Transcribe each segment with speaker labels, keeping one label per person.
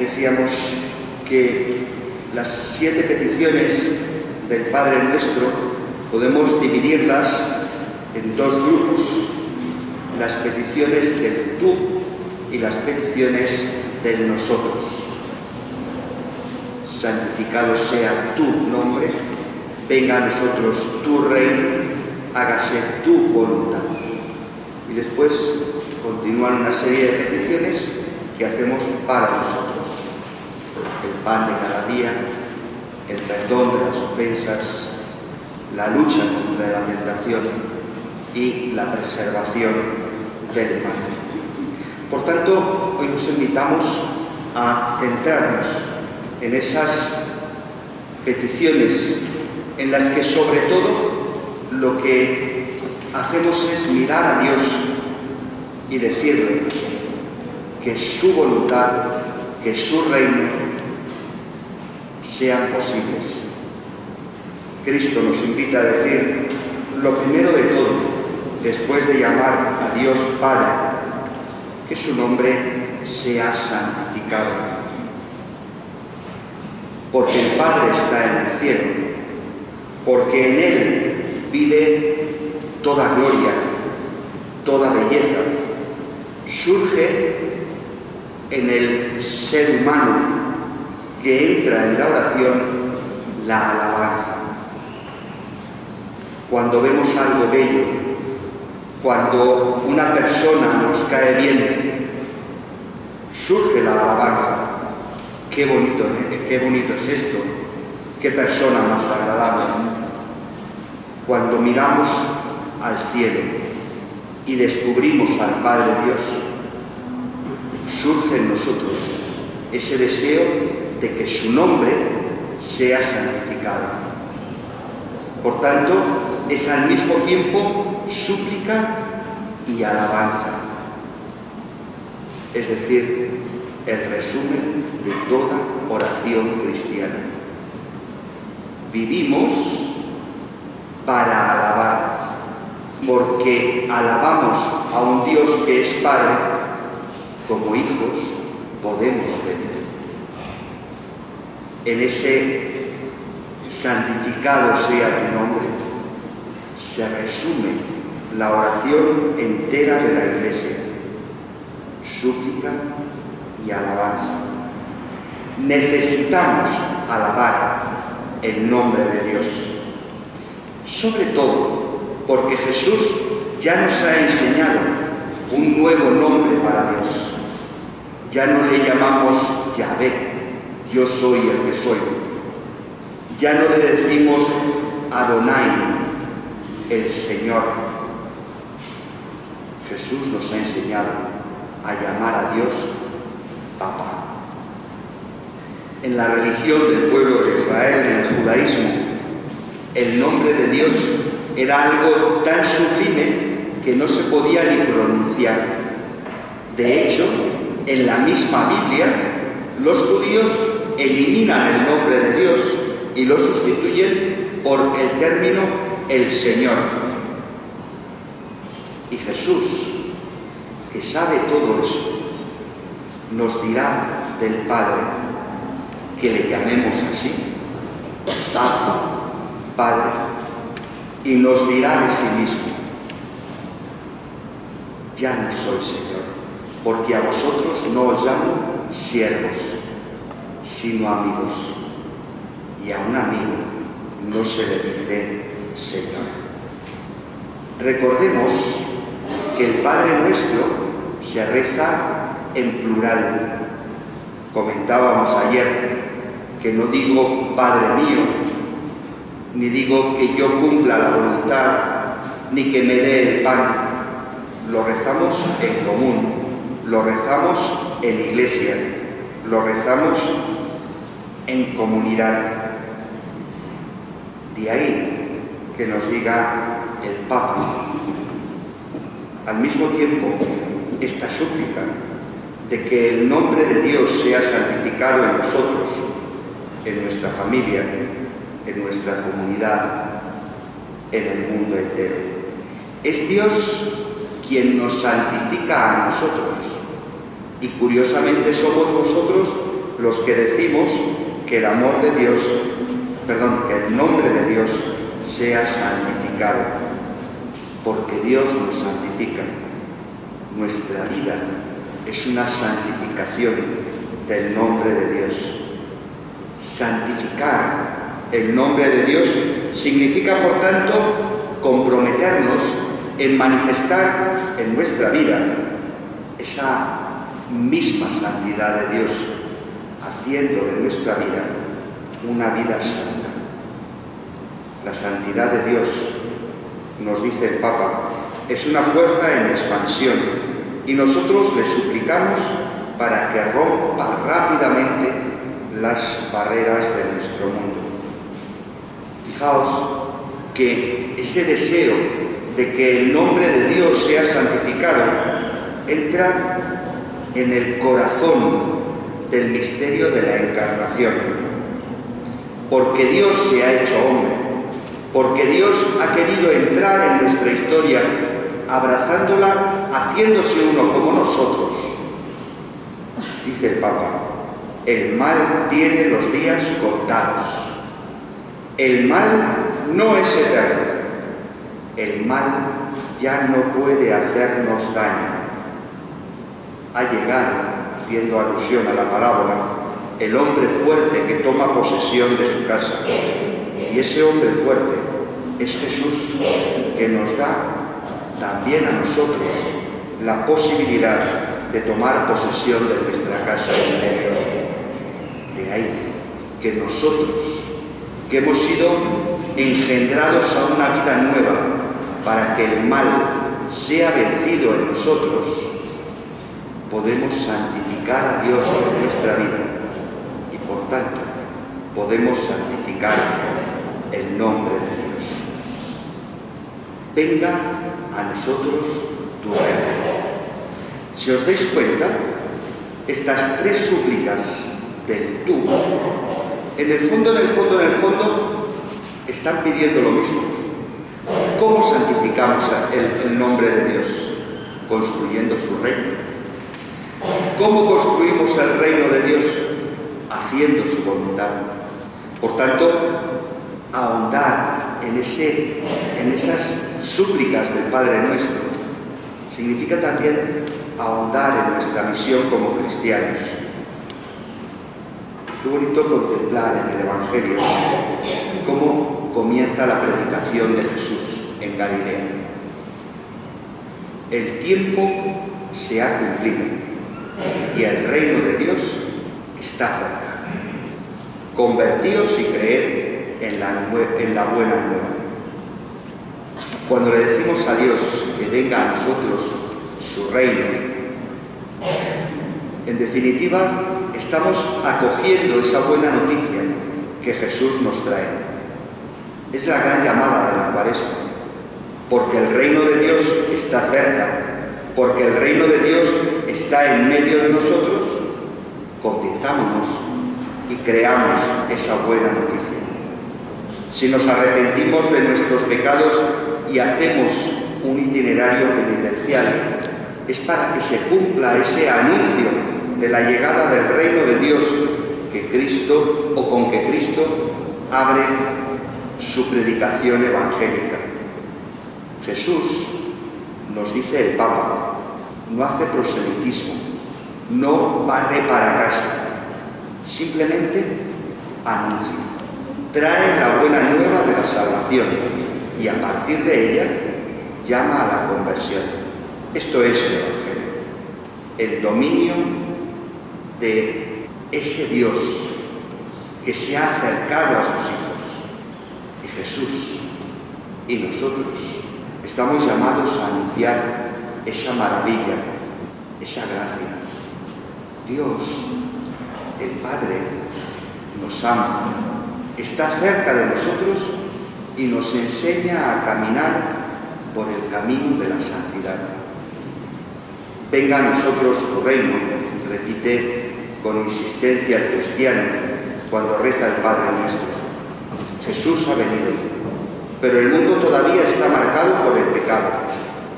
Speaker 1: decíamos que las 7 peticiones del Padre Nuestro podemos dividirlas en 2 grupos: las peticiones del tú y las peticiones del nosotros. Santificado sea tu nombre, venga a nosotros tu reino, hágase tu voluntad. Y después continúan una serie de peticiones que hacemos para nosotros: el pan de cada día, el perdón de las ofensas, la lucha contra la tentación y la preservación del mal. Por tanto, hoy nos invitamos a centrarnos en esas peticiones en las que sobre todo lo que hacemos es mirar a Dios y decirle que su voluntad, que su reino sean posibles. Cristo nos invita a decir, lo primero de todo, después de llamar a Dios Padre, que su nombre sea santificado. Porque el Padre está en el cielo, porque en Él vive toda gloria, toda belleza. Surge en el ser humano que entra en la oración la alabanza. Cuando vemos algo bello, cuando una persona nos cae bien, surge la alabanza. Qué bonito es esto, qué persona más agradable. Cuando miramos al cielo y descubrimos al Padre Dios, surge en nosotros ese deseo de que su nombre sea santificado. Por tanto, es al mismo tiempo súplica y alabanza. Es decir, el resumen de toda oración cristiana. Vivimos para alabar, porque alabamos a un Dios que es Padre, como hijos podemos pedir. En ese santificado sea tu nombre, se resume la oración entera de la Iglesia: súplica y alabanza. Necesitamos alabar el nombre de Dios, sobre todo porque Jesús ya nos ha enseñado un nuevo nombre para Dios. Ya no le llamamos Yahvé, yo soy el que soy. Ya no le decimos Adonai, el Señor. Jesús nos ha enseñado a llamar a Dios Papá. En la religión del pueblo de Israel, en el judaísmo, el nombre de Dios era algo tan sublime que no se podía ni pronunciar. De hecho, en la misma Biblia, los judíos eliminan el nombre de Dios y lo sustituyen por el término el Señor. Y Jesús, que sabe todo eso, nos dirá del Padre que le llamemos así, Abba, Padre, y nos dirá de sí mismo: ya no soy Señor, porque a vosotros no os llamo siervos, sino amigos. Y a un amigo no se le dice Señor. Recordemos que el Padre Nuestro se reza en plural. Comentábamos ayer que no digo Padre mío, ni digo que yo cumpla la voluntad, ni que me dé el pan. Lo rezamos en común, lo rezamos en iglesia, lo rezamos en comunidad. De ahí que nos diga el Papa. Al mismo tiempo, esta súplica de que el nombre de Dios sea santificado en nosotros, en nuestra familia, en nuestra comunidad, en el mundo entero. Es Dios quien nos santifica a nosotros, y curiosamente somos nosotros los que decimos que el amor de Dios, que el nombre de Dios sea santificado, porque Dios nos santifica. Nuestra vida es una santificación del nombre de Dios. Santificar el nombre de Dios significa, por tanto, comprometernos en manifestar en nuestra vida esa misma santidad de Dios, haciendo de nuestra vida una vida santa. La santidad de Dios, nos dice el Papa, es una fuerza en expansión y nosotros le suplicamos para que rompa rápidamente las barreras de nuestro mundo. Fijaos que ese deseo de que el nombre de Dios sea santificado entra en el corazón del misterio de la encarnación. Porque Dios se ha hecho hombre, porque Dios ha querido entrar en nuestra historia, abrazándola, haciéndose uno como nosotros. Dice el Papa, el mal tiene los días contados. El mal no es eterno. El mal ya no puede hacernos daño. Ha llegado, haciendo alusión a la parábola, el hombre fuerte que toma posesión de su casa. Y ese hombre fuerte es Jesús, que nos da también a nosotros la posibilidad de tomar posesión de nuestra casa interior. De ahí que nosotros, que hemos sido engendrados a una vida nueva para que el mal sea vencido en nosotros, podemos santificar a Dios en nuestra vida y, por tanto, podemos santificar el nombre de Dios. Venga a nosotros tu reino. Si os dais cuenta, estas tres súplicas del tú, en el fondo, están pidiendo lo mismo. ¿Cómo santificamos el nombre de Dios? Construyendo su reino. ¿Cómo construimos el reino de Dios? Haciendo su voluntad. Por tanto, ahondar en esas súplicas del Padre Nuestro significa también ahondar en nuestra misión como cristianos. Qué bonito contemplar en el Evangelio cómo comienza la predicación de Jesús en Galilea. El tiempo se ha cumplido y el reino de Dios está cerca. Convertíos y creed en la buena nueva. Cuando le decimos a Dios que venga a nosotros su reino, en definitiva, estamos acogiendo esa buena noticia que Jesús nos trae. Es la gran llamada de la Cuaresma, porque el reino de Dios está cerca, porque el reino de Dios está en medio de nosotros. Convirtámonos y creamos esa buena noticia. Si nos arrepentimos de nuestros pecados y hacemos un itinerario penitencial, es para que se cumpla ese anuncio de la llegada del reino de Dios con que Cristo abre su predicación evangélica. Jesús, nos dice el Papa, no hace proselitismo, no barre para casa, simplemente anuncia, trae la buena nueva de la salvación y a partir de ella llama a la conversión. Esto es el Evangelio, el dominio de ese Dios que se ha acercado a sus hijos. Y Jesús y nosotros estamos llamados a anunciar esa maravilla, esa gracia. Dios, el Padre, nos ama, está cerca de nosotros y nos enseña a caminar por el camino de la santidad. Venga a nosotros tu reino, repite con insistencia el cristiano cuando reza el Padre Nuestro. Jesús ha venido, pero el mundo todavía está marcado por el pecado,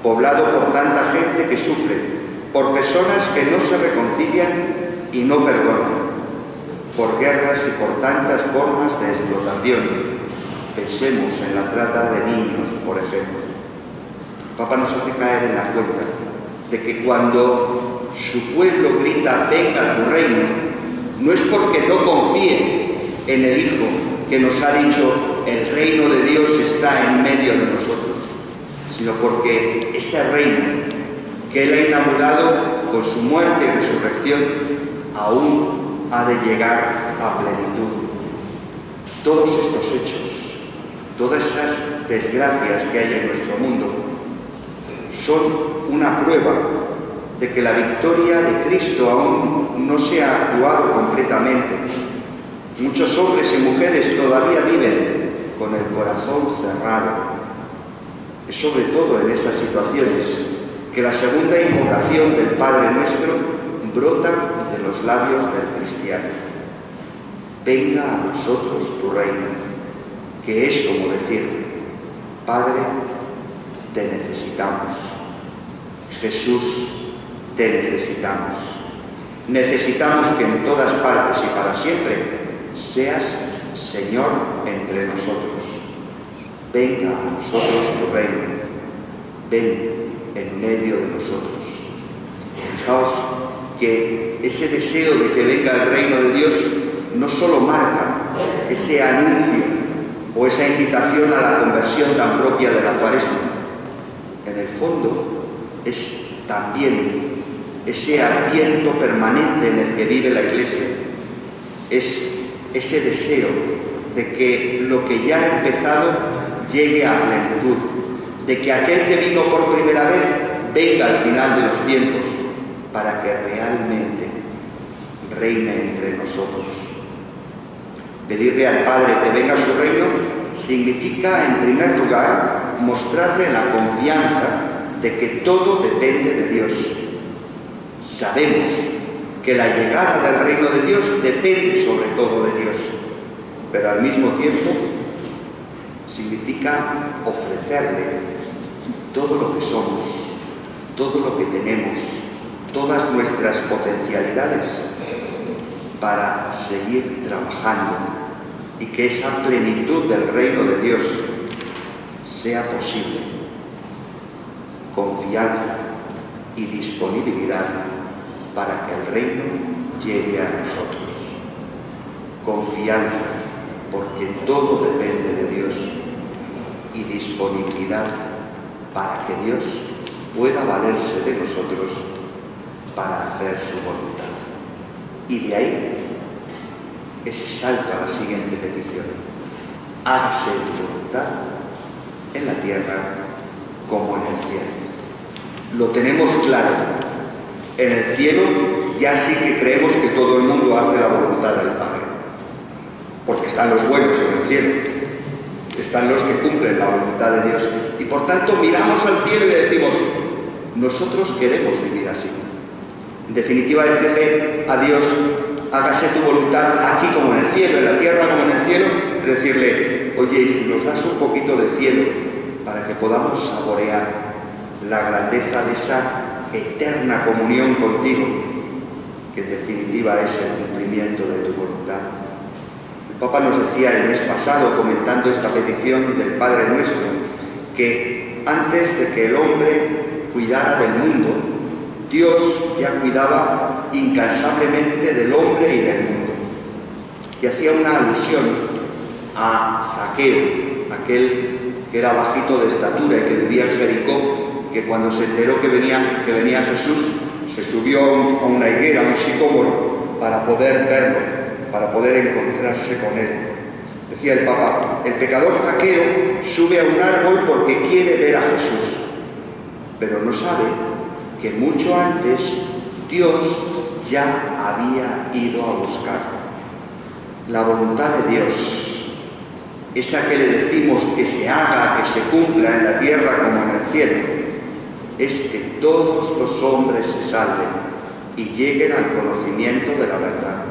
Speaker 1: poblado por tanta gente que sufre, por personas que no se reconcilian y no perdonan, por guerras y por tantas formas de explotación. Pensemos en la trata de niños, por ejemplo. El Papa nos hace caer en la cuenta de que cuando su pueblo grita «venga tu reino», no es porque no confíe en el Hijo que nos ha dicho «el reino de Dios está en medio de nosotros», sino porque ese reino que Él ha inaugurado con su muerte y resurrección aún ha de llegar a plenitud. Todos estos hechos, todas esas desgracias que hay en nuestro mundo, son una prueba de que la victoria de Cristo aún no se ha actuado completamente. Muchos hombres y mujeres todavía viven con el corazón cerrado. Es sobre todo en esas situaciones que la segunda invocación del Padre Nuestro brota de los labios del cristiano. Venga a nosotros tu reino, que es como decir, Padre, te necesitamos. Jesús, te necesitamos. Necesitamos que en todas partes y para siempre seas Señor entre nosotros. Venga a nosotros tu reino. Ven en medio de nosotros. Fijaos que ese deseo de que venga el reino de Dios no solo marca ese anuncio o esa invitación a la conversión tan propia de la Cuaresma. En el fondo es también ese adviento permanente en el que vive la Iglesia. Es ese deseo de que lo que ya ha empezado llegue a plenitud, de que aquel que vino por primera vez venga al final de los tiempos para que realmente reine entre nosotros. Pedirle al Padre que venga a su reino significa, en primer lugar, mostrarle la confianza de que todo depende de Dios. Sabemos que la llegada del reino de Dios depende sobre todo de Dios, pero al mismo tiempo significa ofrecerle todo lo que somos, todo lo que tenemos, todas nuestras potencialidades para seguir trabajando y que esa plenitud del reino de Dios sea posible. Confianza y disponibilidad para que el reino llegue a nosotros. Confianza, porque todo depende de Dios, y disponibilidad para que Dios pueda valerse de nosotros para hacer su voluntad. Y de ahí ese salto a la siguiente petición: hágase tu voluntad en la tierra como en el cielo. Lo tenemos claro. En el cielo ya sí que creemos que todo el mundo hace la voluntad del Padre, porque están los buenos en el cielo, están los que cumplen la voluntad de Dios, y por tanto miramos al cielo y le decimos, nosotros queremos vivir así. En definitiva, decirle a Dios, hágase tu voluntad aquí como en el cielo, en la tierra como en el cielo, decirle, oye, y si nos das un poquito de cielo para que podamos saborear la grandeza de esa eterna comunión contigo, que en definitiva es el cumplimiento de tu voluntad. El Papa nos decía el mes pasado, comentando esta petición del Padre Nuestro, que antes de que el hombre cuidara del mundo, Dios ya cuidaba incansablemente del hombre y del mundo. Y hacía una alusión a Zaqueo, aquel que era bajito de estatura y que vivía en Jericó, que cuando se enteró que venía Jesús, se subió a una higuera, a un sicómoro, para poder verlo, para poder encontrarse con él. Decía el Papa, el pecador Zaqueo sube a un árbol porque quiere ver a Jesús, pero no sabe que mucho antes Dios ya había ido a buscarlo. La voluntad de Dios, esa que le decimos que se haga, que se cumpla en la tierra como en el cielo, es que todos los hombres se salven y lleguen al conocimiento de la verdad.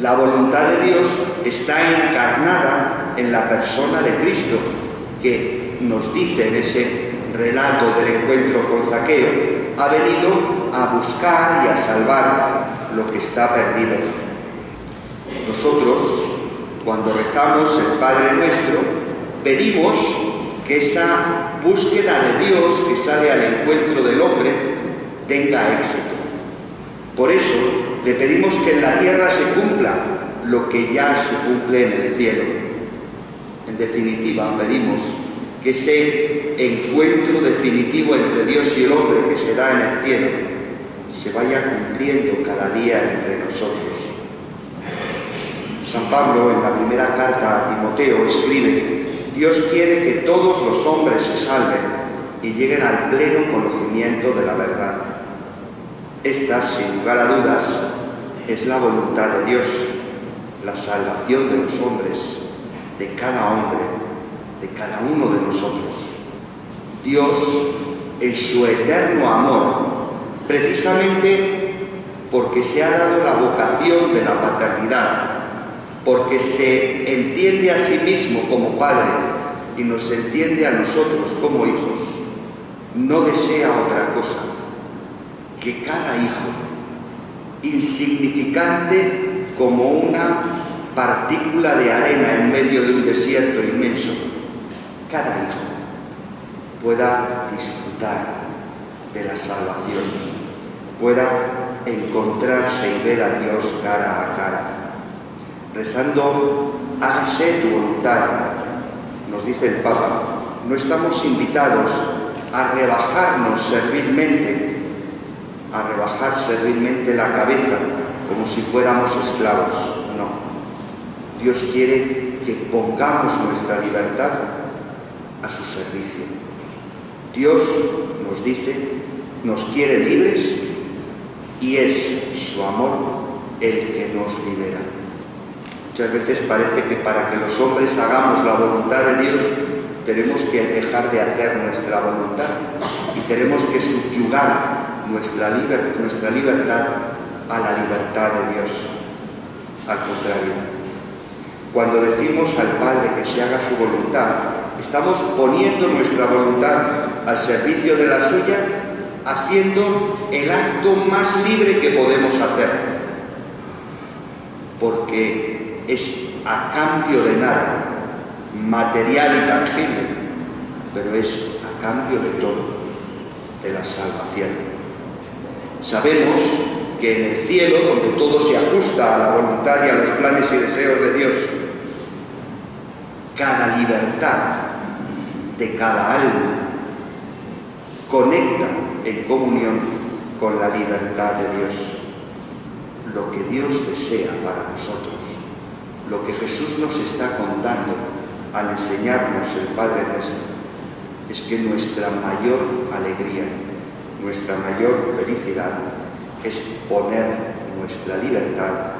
Speaker 1: La voluntad de Dios está encarnada en la persona de Cristo, que nos dice en ese relato del encuentro con Zaqueo, ha venido a buscar y a salvar lo que está perdido. Nosotros, cuando rezamos el Padre Nuestro, pedimos que esa búsqueda de Dios que sale al encuentro del hombre tenga éxito. Por eso le pedimos que en la tierra se cumpla lo que ya se cumple en el cielo. En definitiva, pedimos que ese encuentro definitivo entre Dios y el hombre que se da en el cielo se vaya cumpliendo cada día entre nosotros. San Pablo, en la primera carta a Timoteo, escribe: Dios quiere que todos los hombres se salven y lleguen al pleno conocimiento de la verdad. Esta, sin lugar a dudas, es la voluntad de Dios, la salvación de los hombres, de cada hombre, de cada uno de nosotros. Dios, en su eterno amor, precisamente porque se ha dado la vocación de la paternidad, porque se entiende a sí mismo como Padre y nos entiende a nosotros como hijos, no desea otra cosa que cada hijo, insignificante como una partícula de arena en medio de un desierto inmenso, cada hijo pueda disfrutar de la salvación, pueda encontrarse y ver a Dios cara a cara. Rezando, hágase tu voluntad, nos dice el Papa, no estamos invitados a rebajarnos servilmente, a rebajar servilmente la cabeza como si fuéramos esclavos. No. Dios quiere que pongamos nuestra libertad a su servicio. Dios nos dice, nos quiere libres y es su amor el que nos libera. Muchas veces parece que para que los hombres hagamos la voluntad de Dios tenemos que dejar de hacer nuestra voluntad y tenemos que subyugar nuestra libertad a la libertad de Dios. Al contrario, cuando decimos al Padre que se haga su voluntad, estamos poniendo nuestra voluntad al servicio de la suya, haciendo el acto más libre que podemos hacer, porque es a cambio de nada, material y tangible, pero es a cambio de todo, de la salvación. Sabemos que en el cielo, donde todo se ajusta a la voluntad y a los planes y deseos de Dios, cada libertad de cada alma conecta en comunión con la libertad de Dios. Lo que Dios desea para nosotros, lo que Jesús nos está contando al enseñarnos el Padre Nuestro, es que nuestra mayor alegría, nuestra mayor felicidad es poner nuestra libertad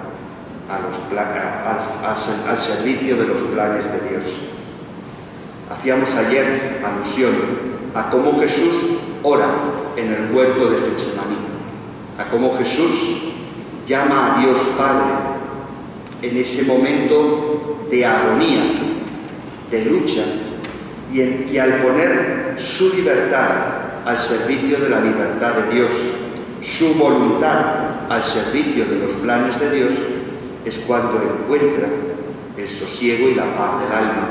Speaker 1: al servicio de los planes de Dios. Hacíamos ayer alusión a cómo Jesús ora en el huerto de Getsemaní, a cómo Jesús llama a Dios Padre en ese momento de agonía, de lucha, y al poner su libertad al servicio de la libertad de Dios, su voluntad al servicio de los planes de Dios, es cuando encuentra el sosiego y la paz del alma,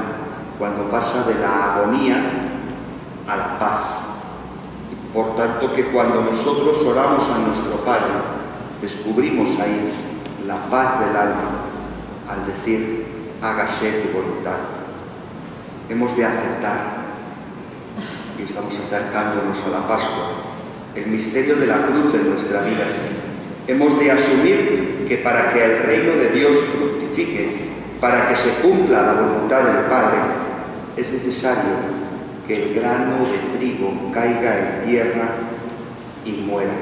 Speaker 1: cuando pasa de la agonía a la paz. Por tanto, que cuando nosotros oramos a nuestro Padre, descubrimos ahí la paz del alma al decir, hágase tu voluntad. Hemos de aceptar, y estamos acercándonos a la Pascua, el misterio de la cruz en nuestra vida. Hemos de asumir que para que el reino de Dios fructifique, para que se cumpla la voluntad del Padre, es necesario que el grano de trigo caiga en tierra y muera.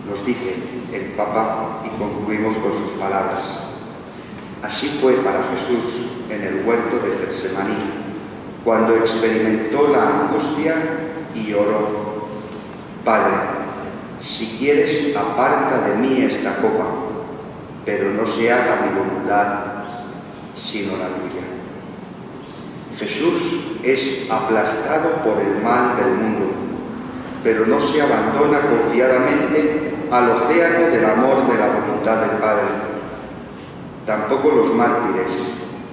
Speaker 1: Nos dice el Papa, y concluimos con sus palabras. Así fue para Jesús en el huerto de Getsemaní, cuando experimentó la angustia y oró: Padre, si quieres, aparta de mí esta copa, pero no se haga mi voluntad, sino la tuya. Jesús es aplastado por el mal del mundo, pero no se abandona confiadamente al océano del amor de la voluntad del Padre. Tampoco los mártires,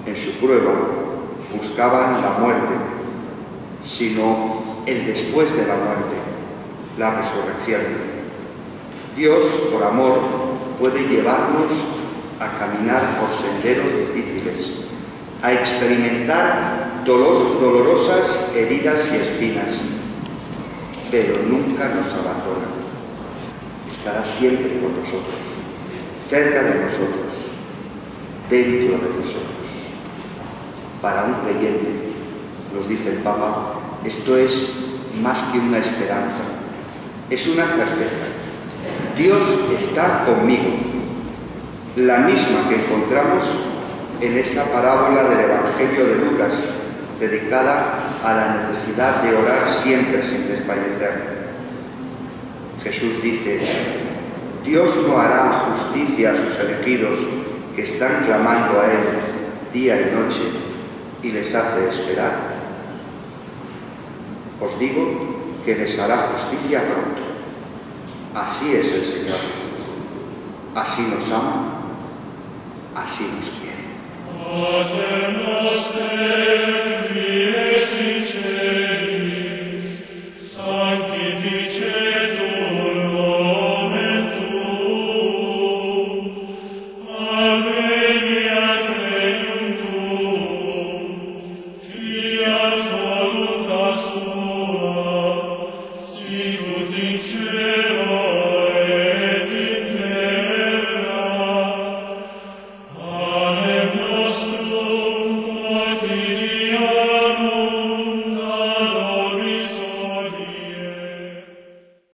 Speaker 1: en su prueba, buscaban la muerte, sino el después de la muerte, la resurrección. Dios, por amor, puede llevarnos a caminar por senderos difíciles, a experimentar dolorosas heridas y espinas, pero nunca nos abandona. Estará siempre con nosotros, cerca de nosotros, dentro de nosotros. Para un creyente, nos dice el Papa, esto es más que una esperanza, es una certeza. Dios está conmigo, la misma que encontramos en esa parábola del Evangelio de Lucas, dedicada a la necesidad de orar siempre sin desfallecer. Jesús dice, Dios no hará justicia a sus elegidos que están clamando a Él día y noche y les hace esperar. Os digo que les hará justicia pronto. Así es el Señor. Así nos ama, así nos quiere.